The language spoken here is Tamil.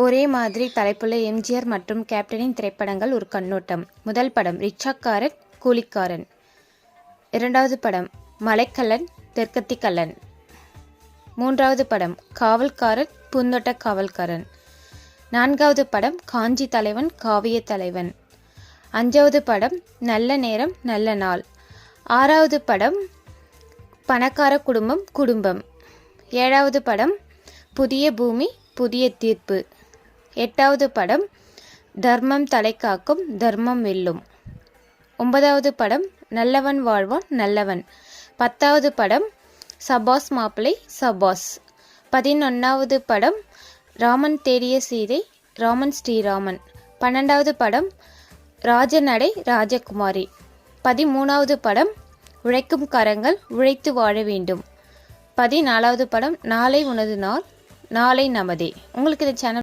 ஒரே மாதிரி தலைப்புள்ள எம்ஜிஆர் மற்றும் கேப்டனின் திரைப்படங்கள் ஒரு கண்ணோட்டம். முதல் படம் ரிக்ஷாக்காரன் கூலிக்காரன். இரண்டாவது படம் மலைக்கல்லன் தெற்கத்திக்கல்லன். மூன்றாவது படம் காவல்காரன் பூந்தோட்ட காவல்காரன். நான்காவது படம் காஞ்சி தலைவன் காவிய தலைவன். அஞ்சாவது படம் நல்ல நேரம் நல்ல நாள். ஆறாவது படம் பணக்கார குடும்பம் குடும்பம். ஏழாவது படம் புதிய பூமி புதிய தீர்ப்பு. எட்டாவது படம் தர்மம் தலை காக்கும் தர்மம் வெல்லும். ஒன்பதாவது படம் நல்லவன் வாழ்வான் நல்லவன். பத்தாவது படம் சபாஸ் மாப்பிளை சபாஸ். 11வது படம் ராமன் தேடிய சீதை ராமன் ஸ்ரீராமன். 12வது படம் ராஜநடை ராஜகுமாரி. 13வது படம் உழைக்கும் கரங்கள் உழைத்து வாழ வேண்டும். 14வது படம் நாளை உனது நாள் நாளை நமதே. உங்களுக்கு இந்த சேனல்